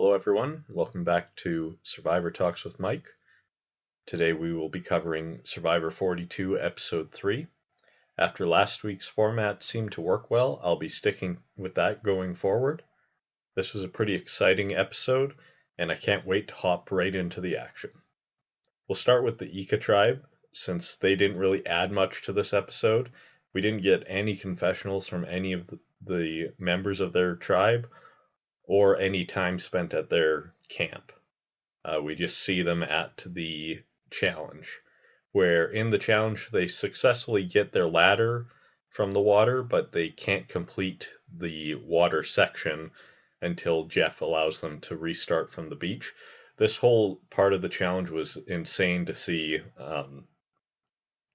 Hello, everyone. Welcome back to Survivor Talks with Mike. Today we will be covering Survivor 42, Episode 3. After last week's format seemed to work well, I'll be sticking with that going forward. This was a pretty exciting episode, and I can't wait to hop right into the action. We'll start with the Ika Tribe, since they didn't really add much to this episode. We didn't get any confessionals from any of the members of their tribe or any time spent at their camp. We just see them at the challenge, where in the challenge they successfully get their ladder from the water, but they can't complete the water section until Jeff allows them to restart from the beach. This whole part of the challenge was insane to see,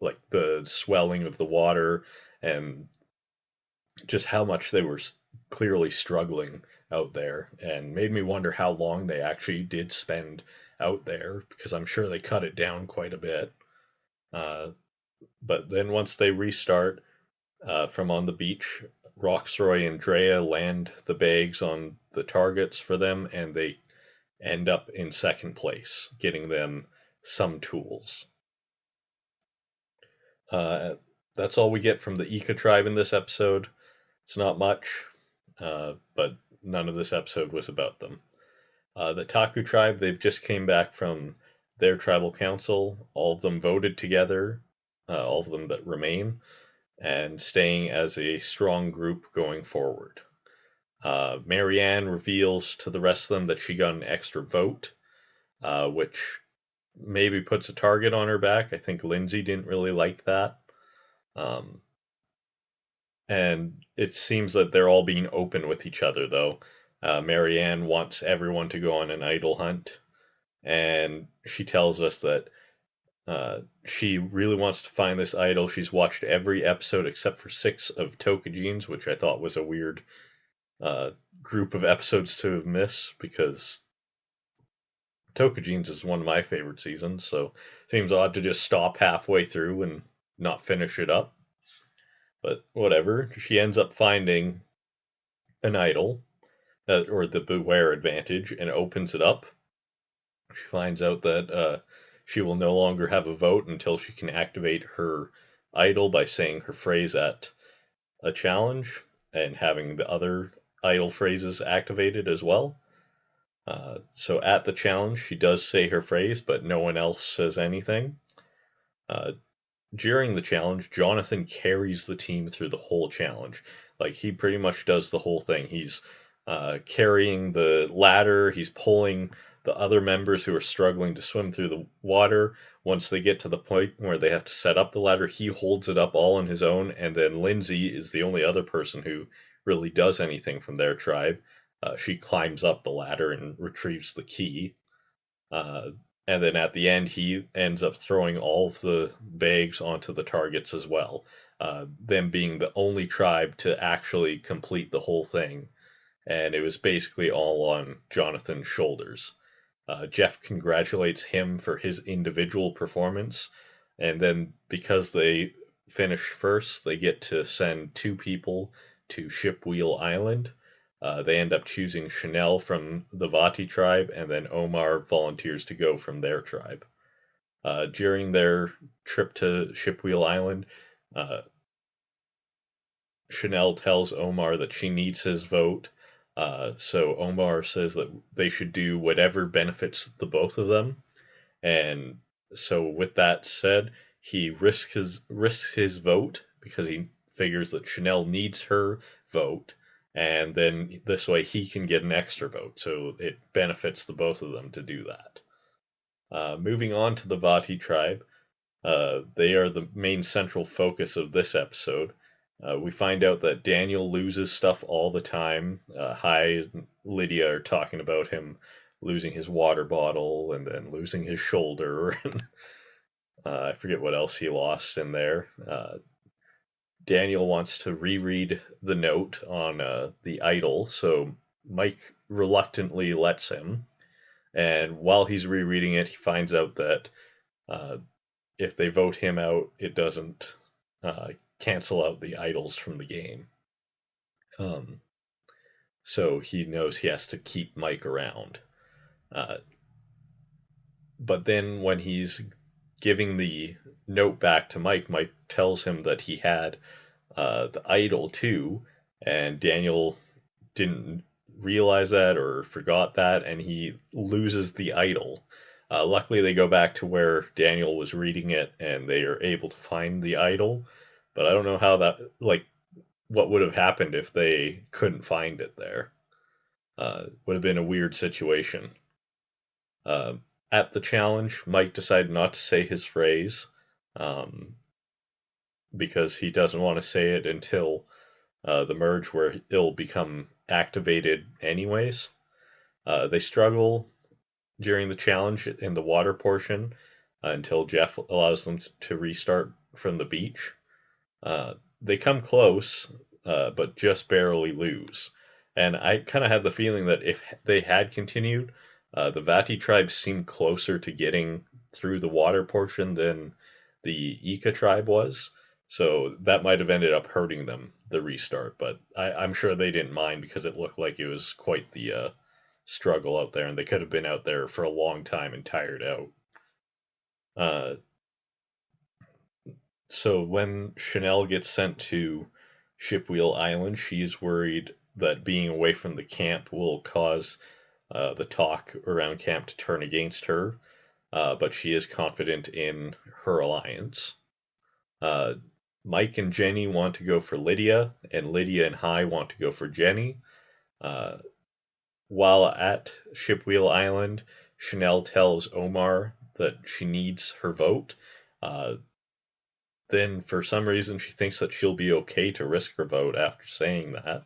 like the swelling of the water and just how much they were clearly struggling out there, and made me wonder how long they actually did spend out there, because I'm sure they cut it down quite a bit. But then once they restart from on the beach, Roxroy and Drea land the bags on the targets for them, and they end up in second place, getting them some tools. That's all we get from the Ika tribe in this episode. It's not much, but none of this episode was about them. The Taku Tribe, they've just came back from their tribal council. All of them voted together, all of them that remain, and staying as a strong group going forward. Marianne reveals to the rest of them that she got an extra vote, which maybe puts a target on her back. I think Lindsay didn't really like that. And it seems that they're all being open with each other, though. Marianne wants everyone to go on an idol hunt, and she tells us that she really wants to find this idol. She's watched every episode except for 6 of Tokujeans, which I thought was a weird group of episodes to have missed, because Tokujeans is one of my favorite seasons, so it seems odd to just stop halfway through and not finish it up. But whatever. She ends up finding an idol, or the Beware advantage, and opens it up. She finds out that she will no longer have a vote until she can activate her idol by saying her phrase at a challenge and having the other idol phrases activated as well. So at the challenge, she does say her phrase, but no one else says anything. During the challenge, Jonathan carries the team through the whole challenge. Like, he pretty much does the whole thing. He's carrying the ladder, he's pulling the other members who are struggling to swim through the water. Once they get to the point where they have to set up the ladder, he holds it up all on his own, and then Lindsay is the only other person who really does anything from their tribe. She climbs up the ladder and retrieves the key. And then at the end, he ends up throwing all of the bags onto the targets as well, them being the only tribe to actually complete the whole thing. And it was basically all on Jonathan's shoulders. Jeff congratulates him for his individual performance, and then because they finish first, they get to send 2 people to Shipwheel Island. They end up choosing Chanel from the Vati tribe, and then Omar volunteers to go from their tribe. During their trip to Shipwheel Island, Chanel tells Omar that she needs his vote. So Omar says that they should do whatever benefits the both of them. And so with that said, he risks his vote because he figures that Chanel needs her vote, and then this way he can get an extra vote. So it benefits the both of them to do that. Moving on to the Vati tribe, they are the main central focus of this episode. We find out that Daniel loses stuff all the time. Hai and Lydia are talking about him losing his water bottle and then losing his shoulder. I forget what else he lost in there. Daniel wants to reread the note on the idol, so Mike reluctantly lets him. And while he's rereading it, he finds out that if they vote him out, it doesn't cancel out the idols from the game. so he knows he has to keep Mike around. But then when he's giving the note back to Mike, Mike tells him that he had the idol too, and Daniel didn't realize that or forgot that, and he loses the idol. Luckily, they go back to where Daniel was reading it, and they are able to find the idol. But I don't know how that, like, what would have happened if they couldn't find it there. Would have been a weird situation. Uh, at the challenge, Mike decided not to say his phrase um, because he doesn't want to say it until the merge where it'll become activated anyways. They struggle during the challenge in the water portion until Jeff allows them to restart from the beach. They come close, but just barely lose. And I kind of have the feeling that if they had continued, the Vati tribe seemed closer to getting through the water portion than the Ika tribe was. So that might have ended up hurting them, the restart. But I'm sure they didn't mind because it looked like it was quite the struggle out there, and they could have been out there for a long time and tired out. Uh, so when Chanel gets sent to Shipwheel Island, she's worried that being away from the camp will cause the talk around camp to turn against her, but she is confident in her alliance. Uh, Mike and Jenny want to go for Lydia, and Lydia and Hai want to go for Jenny. Uh, while at Shipwheel Island, Chanel tells Omar that she needs her vote. Uh, then, for some reason, she thinks that she'll be okay to risk her vote after saying that.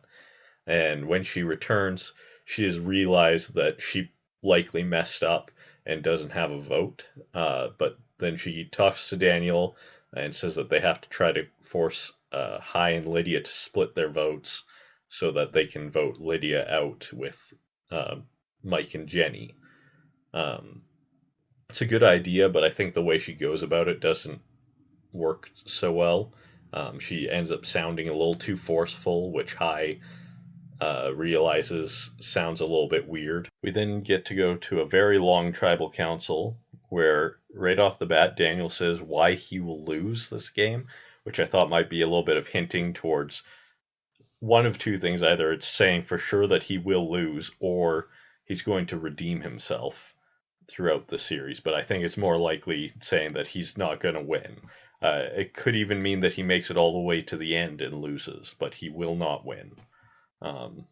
And when she returns, she has realized that she likely messed up and doesn't have a vote. But then she talks to Daniel and says that they have to try to force Hai and Lydia to split their votes so that they can vote Lydia out with uh, Mike and Jenny. Um, it's a good idea, but I think the way she goes about it doesn't work so well. She ends up sounding a little too forceful, which Hai realizes sounds a little bit weird. We then get to go to a very long tribal council where, right off the bat, Daniel says why he will lose this game, which I thought might be a little bit of hinting towards one of two things. Either it's saying for sure that he will lose, or he's going to redeem himself throughout the series. But I think it's more likely saying that he's not going to win. It could even mean that he makes it all the way to the end and loses, but he will not win. Um,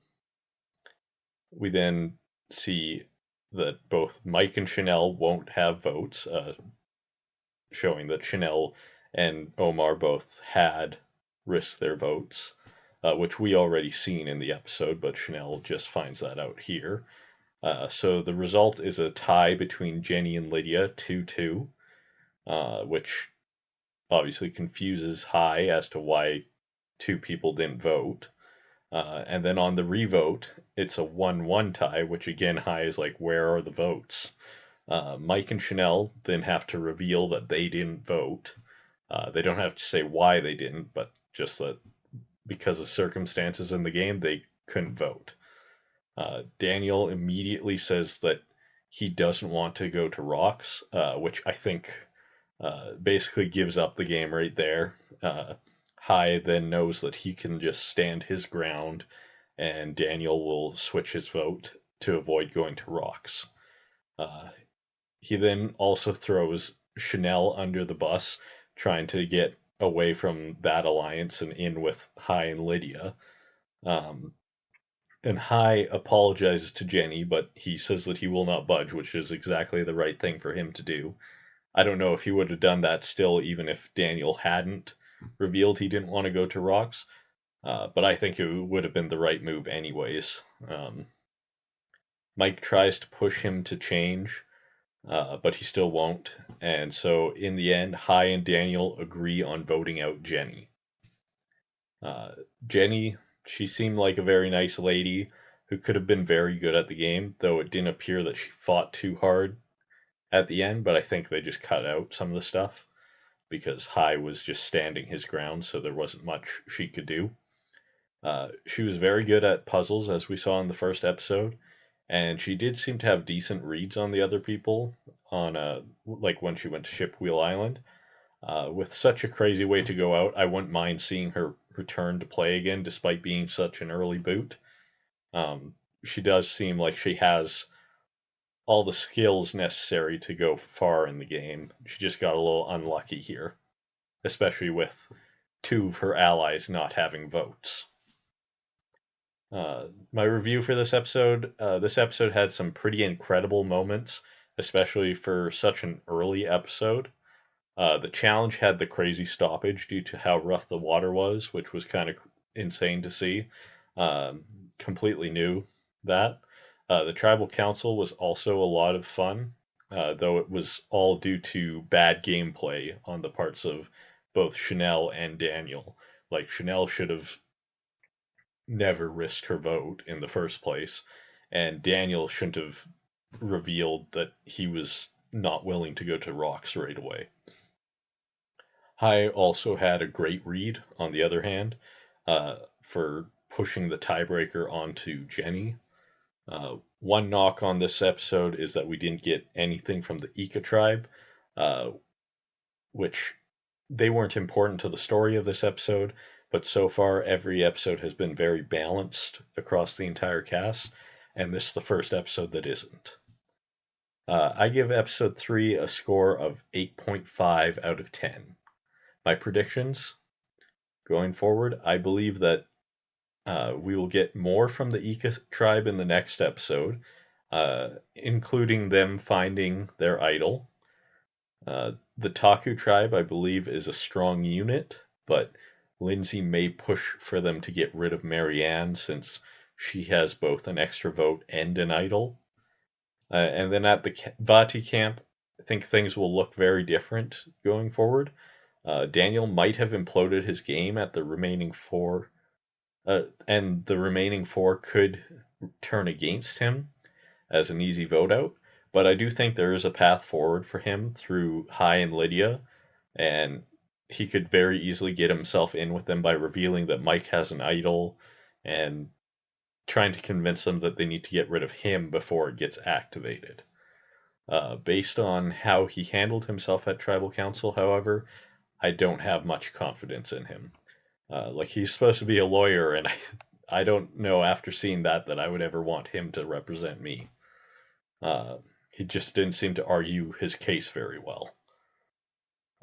we then see that both Mike and Chanel won't have votes, showing that Chanel and Omar both had risked their votes, which we already seen in the episode, but Chanel just finds that out here. So the result is a tie between Jenny and Lydia, 2-2, which obviously confuses Hai as to why two people didn't vote. And then on the revote, it's a 1-1 tie, which again, Hai is like, where are the votes? Mike and Chanel then have to reveal that they didn't vote. They don't have to say why they didn't, but just that because of circumstances in the game, they couldn't vote. Daniel immediately says that he doesn't want to go to Rocks, which I think basically gives up the game right there. Hai then knows that he can just stand his ground, and Daniel will switch his vote to avoid going to Rocks. He then also throws Chanel under the bus, trying to get away from that alliance and in with Hai and Lydia. And Hai apologizes to Jenny, but he says that he will not budge, which is exactly the right thing for him to do. I don't know if he would have done that still, even if Daniel hadn't revealed he didn't want to go to Rocks, but I think it would have been the right move anyways. Mike tries to push him to change, but he still won't, and so in the end, Hai and Daniel agree on voting out Jenny. Jenny, she seemed like a very nice lady who could have been very good at the game, though it didn't appear that she fought too hard at the end, but I think they just cut out some of the stuff because Hai was just standing his ground, so there wasn't much she could do. She was very good at puzzles, as we saw in the first episode, and she did seem to have decent reads on the other people on like when she went to Shipwheel Island. With such a crazy way to go out, I wouldn't mind seeing her return to play again, despite being such an early boot. Um, she does seem like she has all the skills necessary to go far in the game. She just got a little unlucky here, especially with two of her allies not having votes. My review for this episode had some pretty incredible moments, especially for such an early episode. The challenge had the crazy stoppage due to how rough the water was, which was kind of insane to see. Um, Completely new that. The tribal council was also a lot of fun, though it was all due to bad gameplay on the parts of both Chanel and Daniel. Like, Chanel should have never risked her vote in the first place, and Daniel shouldn't have revealed that he was not willing to go to rocks right away. Hai also had a great read, on the other hand, for pushing the tiebreaker onto Jenny. One knock on this episode is that we didn't get anything from the Ika Tribe, uh, which they weren't important to the story of this episode, but so far every episode has been very balanced across the entire cast, and this is the first episode that isn't. I give episode 3 a score of 8.5 out of 10. My predictions going forward, I believe that we will get more from the Ika tribe in the next episode, including them finding their idol. The Taku tribe, I believe, is a strong unit, but Lindsay may push for them to get rid of Marianne since she has both an extra vote and an idol. And then at the Vati camp, I think things will look very different going forward. Daniel might have imploded his game at the remaining four, and the remaining four could turn against him as an easy vote out. But I do think there is a path forward for him through Hai and Lydia, and he could very easily get himself in with them by revealing that Mike has an idol and trying to convince them that they need to get rid of him before it gets activated. Based on how he handled himself at Tribal Council, however, I don't have much confidence in him. Like, he's supposed to be a lawyer, and I don't know after seeing that I would ever want him to represent me. He just didn't seem to argue his case very well.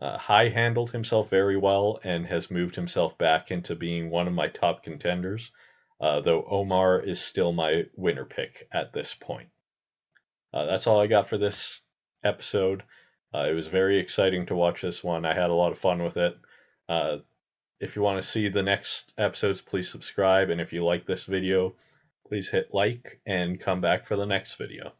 Hai handled himself very well and has moved himself back into being one of my top contenders, though Omar is still my winner pick at this point. That's all I got for this episode. It was very exciting to watch this one. I had a lot of fun with it. If you want to see the next episodes, please subscribe. And if you like this video, please hit like and come back for the next video.